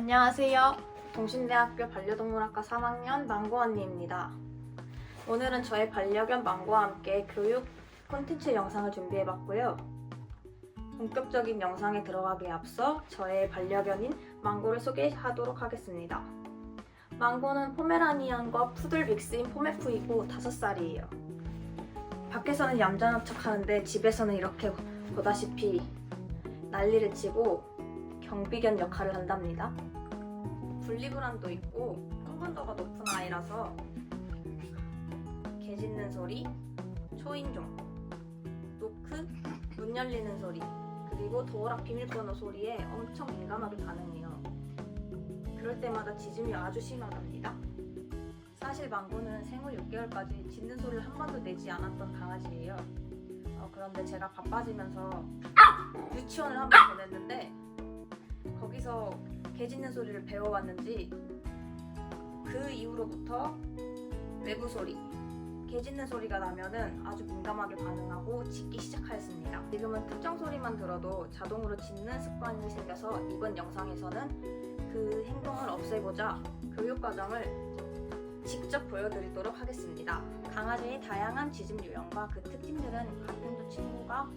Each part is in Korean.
안녕하세요. 동신대학교 반려동물학과 3학년 망고 언니입니다. 오늘은 저의 반려견 망고와 함께 교육 콘텐츠 영상을 준비해봤고요. 본격적인 영상에 들어가기에 앞서 저의 반려견인 망고를 소개하도록 하겠습니다. 망고는 포메라니안과 푸들 믹스인 포메프이고 5살이에요. 밖에서는 얌전한 척 하는데 집에서는 이렇게 보다시피 난리를 치고 경비견 역할을 한답니다. 분리불안도 있고 흥분도가 높은 아이라서 개 짖는 소리, 초인종, 노크, 문 열리는 소리, 그리고 도어락 비밀번호 소리에 엄청 민감하게 반응해요. 그럴 때마다 짖음이 아주 심하답니다. 사실 망고는 생후 6개월까지 짖는 소리를 한 번도 내지 않았던 강아지예요. 그런데 제가 바빠지면서 유치원을 한 번 보냈는데 거기서 개 짖는 소리를 배워왔는지 그 이후로부터 외부 소리, 개 짖는 소리가 나면은 아주 민감하게 반응하고 짖기 시작하였습니다. 지금은 특정 소리만 들어도 자동으로 짖는 습관이 생겨서 이번 영상에서는 그 행동을 없애고자 교육 과정을 직접 보여드리도록 하겠습니다. 강아지의 다양한 짖음 유형과 그 특징들은 가끔도 친구가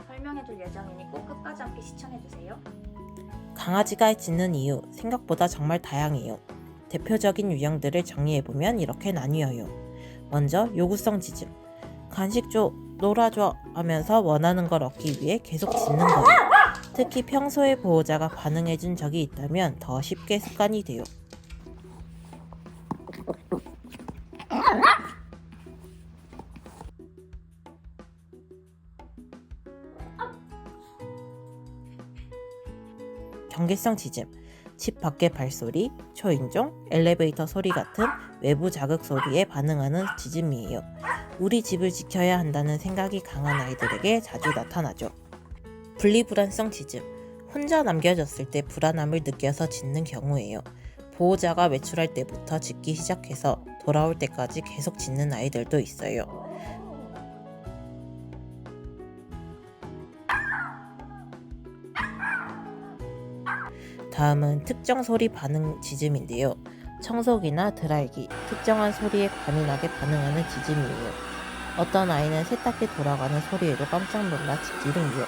설명해줄 예정이니 꼭 끝까지 함께 시청해주세요. 강아지가 짖는 이유 생각보다 정말 다양해요. 대표적인 유형들을 정리해보면 이렇게 나뉘어요. 먼저 요구성 짖음. 간식 줘, 놀아줘 하면서 원하는 걸 얻기 위해 계속 짖는 거예요. 특히 평소에 보호자가 반응해준 적이 있다면 더 쉽게 습관이 돼요. 경계성 짖음, 집 밖의 발소리, 초인종, 엘리베이터 소리 같은 외부 자극 소리에 반응하는 짖음이에요. 우리 집을 지켜야 한다는 생각이 강한 아이들에게 자주 나타나죠. 분리불안성 짖음, 혼자 남겨졌을 때 불안함을 느껴서 짖는 경우예요. 보호자가 외출할 때부터 짖기 시작해서 돌아올 때까지 계속 짖는 아이들도 있어요. 다음은 특정 소리 반응 짖음인데요. 청소기나 드라이기, 특정한 소리에 과민하게 반응하는 짖음이에요. 어떤 아이는 세탁기 돌아가는 소리에도 깜짝 놀라 짖기는요.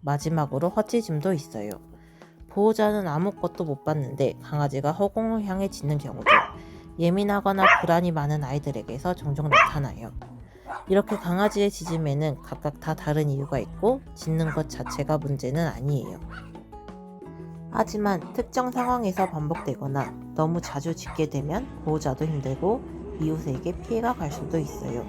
마지막으로 헛짖음도 있어요. 보호자는 아무것도 못 봤는데 강아지가 허공을 향해 짖는 경우도 예민하거나 불안이 많은 아이들에게서 종종 나타나요. 이렇게 강아지의 짖음에는 각각 다 다른 이유가 있고 짖는 것 자체가 문제는 아니에요. 하지만 특정 상황에서 반복되거나 너무 자주 짖게 되면 보호자도 힘들고 이웃에게 피해가 갈 수도 있어요.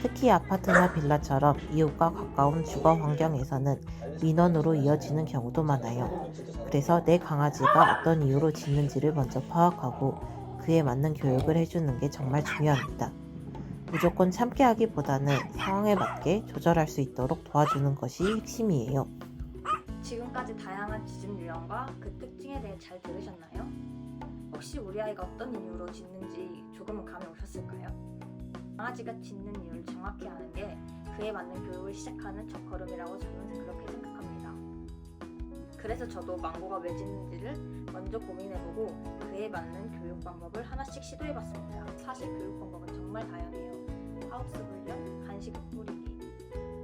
특히 아파트나 빌라처럼 이웃과 가까운 주거 환경에서는 민원으로 이어지는 경우도 많아요. 그래서 내 강아지가 어떤 이유로 짖는지를 먼저 파악하고 그에 맞는 교육을 해주는 게 정말 중요합니다. 무조건 참게 하기보다는 상황에 맞게 조절할 수 있도록 도와주는 것이 핵심이에요. 지금까지 다양한 짖음 유형과 그 특징에 대해 잘 들으셨나요? 혹시 우리 아이가 어떤 이유로 짖는지 조금은 감이 오셨을까요? 강아지가 짖는 이유를 정확히 아는 게 그에 맞는 교육을 시작하는 첫걸음이라고 저는 그렇게 생각합니다. 그래서 저도 망고가 왜 짖는지를 먼저 고민해보고 그에 맞는 교육 방법을 하나씩 시도해봤습니다. 사실 교육 방법은 정말 다양해요. 하우스 훈련, 간식 뿌리기,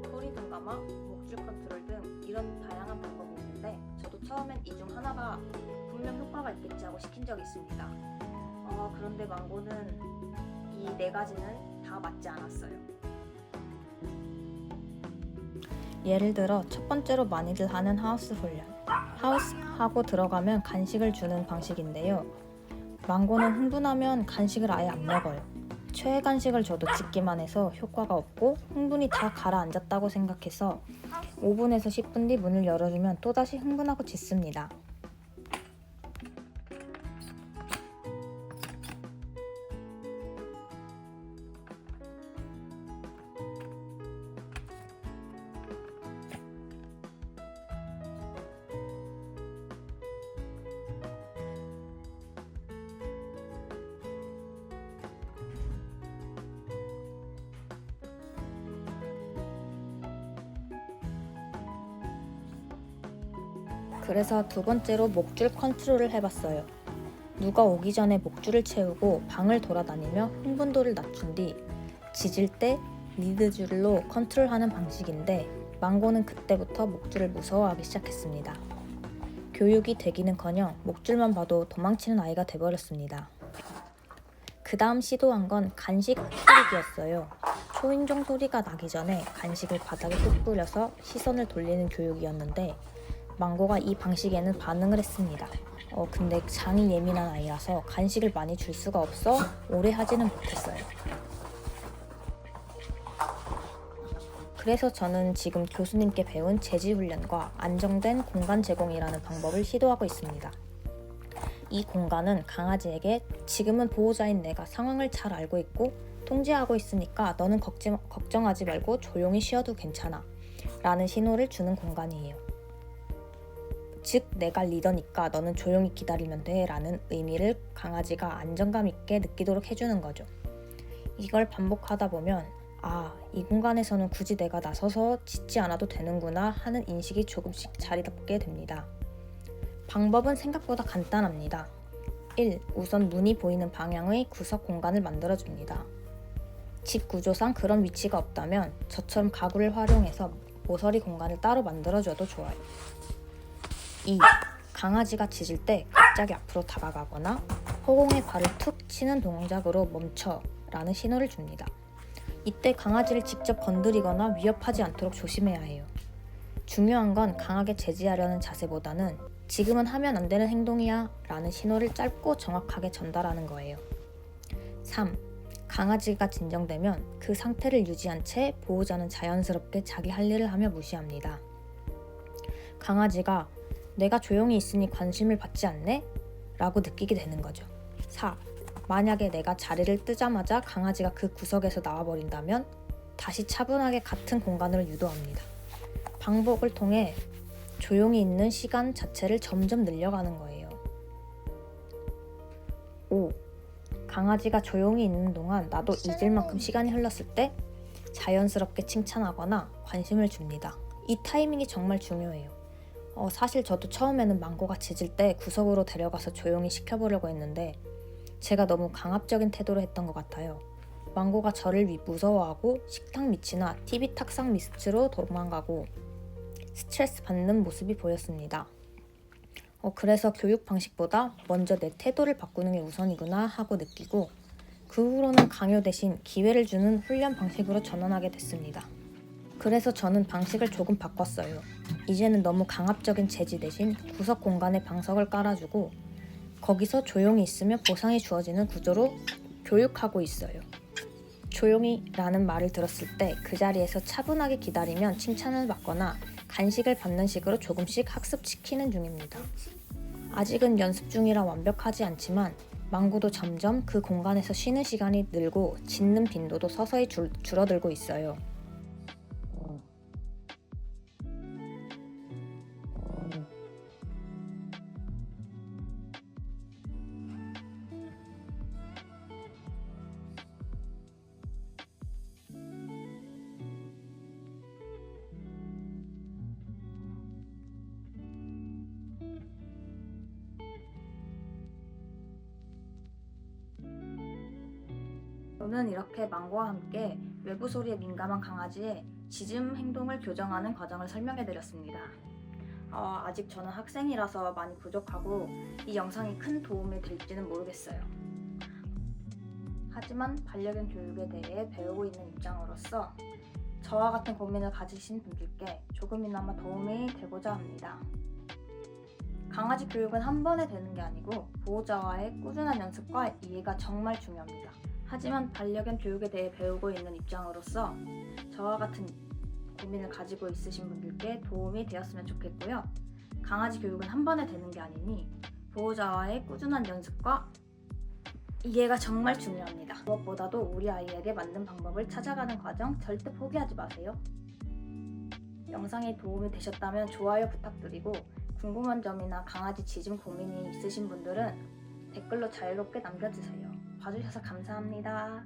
소리 둔감화, 목줄 컨트롤 등 이런 다양한 방법이 있는데 저도 처음엔 이 중 하나가 분명 효과가 있겠지 하고 시킨 적이 있습니다. 그런데 망고는 이 4가지는 다 맞지 않았어요. 예를 들어 첫 번째로 많이들 하는 하우스 훈련. 하우스 하고 들어가면 간식을 주는 방식인데요. 망고는 흥분하면 간식을 아예 안 먹어요. 최애 간식을 줘도 짖기만 해서 효과가 없고 흥분이 다 가라앉았다고 생각해서 5분에서 10분 뒤 문을 열어주면 또다시 흥분하고 짖습니다. 그래서 두 번째로 목줄 컨트롤을 해봤어요. 누가 오기 전에 목줄을 채우고 방을 돌아다니며 흥분도를 낮춘 뒤 짖을 때 리드줄로 컨트롤하는 방식인데 망고는 그때부터 목줄을 무서워하기 시작했습니다. 교육이 되기는커녕 목줄만 봐도 도망치는 아이가 돼버렸습니다. 그 다음 시도한 건 간식 뿌리기였어요. 초인종 소리가 나기 전에 간식을 바닥에 뚝 뿌려서 시선을 돌리는 교육이었는데 망고가 이 방식에는 반응을 했습니다. 근데 장이 예민한 아이라서 간식을 많이 줄 수가 없어 오래 하지는 못했어요. 그래서 저는 지금 교수님께 배운 제지 훈련과 안정된 공간 제공이라는 방법을 시도하고 있습니다. 이 공간은 강아지에게 지금은 보호자인 내가 상황을 잘 알고 있고 통제하고 있으니까 너는 걱정하지 말고 조용히 쉬어도 괜찮아 라는 신호를 주는 공간이에요. 즉 내가 리더니까 너는 조용히 기다리면 돼 라는 의미를 강아지가 안정감 있게 느끼도록 해주는 거죠. 이걸 반복하다 보면 이 공간에서는 굳이 내가 나서서 짖지 않아도 되는구나 하는 인식이 조금씩 자리 잡게 됩니다. 방법은 생각보다 간단합니다. 1. 우선 눈이 보이는 방향의 구석 공간을 만들어줍니다. 집 구조상 그런 위치가 없다면 저처럼 가구를 활용해서 모서리 공간을 따로 만들어줘도 좋아요. 2. 강아지가 짖을 때 갑자기 앞으로 다가가거나 허공에 발을 툭 치는 동작으로 멈춰 라는 신호를 줍니다. 이때 강아지를 직접 건드리거나 위협하지 않도록 조심해야 해요. 중요한 건 강하게 제지하려는 자세보다는 지금은 하면 안 되는 행동이야 라는 신호를 짧고 정확하게 전달하는 거예요. 3. 강아지가 진정되면 그 상태를 유지한 채 보호자는 자연스럽게 자기 할 일을 하며 무시합니다. 강아지가 내가 조용히 있으니 관심을 받지 않네? 라고 느끼게 되는 거죠. 4. 만약에 내가 자리를 뜨자마자 강아지가 그 구석에서 나와버린다면 다시 차분하게 같은 공간으로 유도합니다. 반복을 통해 조용히 있는 시간 자체를 점점 늘려가는 거예요. 5. 강아지가 조용히 있는 동안 나도 잊을 만큼 시간이 흘렀을 때 자연스럽게 칭찬하거나 관심을 줍니다. 이 타이밍이 정말 중요해요. 사실 저도 처음에는 망고가 짖을 때 구석으로 데려가서 조용히 시켜보려고 했는데 제가 너무 강압적인 태도로 했던 것 같아요. 망고가 저를 무서워하고 식탁 밑이나 TV 탁상 밑으로 도망가고 스트레스 받는 모습이 보였습니다. 그래서 교육 방식보다 먼저 내 태도를 바꾸는 게 우선이구나 하고 느끼고 그 후로는 강요 대신 기회를 주는 훈련 방식으로 전환하게 됐습니다. 그래서 저는 방식을 조금 바꿨어요. 이제는 너무 강압적인 제지 대신 구석 공간에 방석을 깔아주고 거기서 조용히 있으면 보상이 주어지는 구조로 교육하고 있어요. 조용히 라는 말을 들었을 때 그 자리에서 차분하게 기다리면 칭찬을 받거나 간식을 받는 식으로 조금씩 학습시키는 중입니다. 아직은 연습 중이라 완벽하지 않지만 망고도 점점 그 공간에서 쉬는 시간이 늘고 짖는 빈도도 서서히 줄어들고 있어요. 저는 이렇게 망고와 함께 외부 소리에 민감한 강아지의 짖음 행동을 교정하는 과정을 설명해드렸습니다. 아직 저는 학생이라서 많이 부족하고 이 영상이 큰 도움이 될지는 모르겠어요. 하지만 반려견 교육에 대해 배우고 있는 입장으로서 저와 같은 고민을 가지신 분들께 조금이나마 도움이 되고자 합니다. 강아지 교육은 한 번에 되는 게 아니고 보호자와의 꾸준한 연습과 이해가 정말 중요합니다. 하지만 반려견 교육에 대해 배우고 있는 입장으로서 저와 같은 고민을 가지고 있으신 분들께 도움이 되었으면 좋겠고요. 강아지 교육은 한 번에 되는 게 아니니 보호자와의 꾸준한 연습과 이해가 정말 중요합니다. 무엇보다도 우리 아이에게 맞는 방법을 찾아가는 과정 절대 포기하지 마세요. 영상이 도움이 되셨다면 좋아요 부탁드리고 궁금한 점이나 강아지 짖음 고민이 있으신 분들은 댓글로 자유롭게 남겨주세요. 봐주셔서 감사합니다.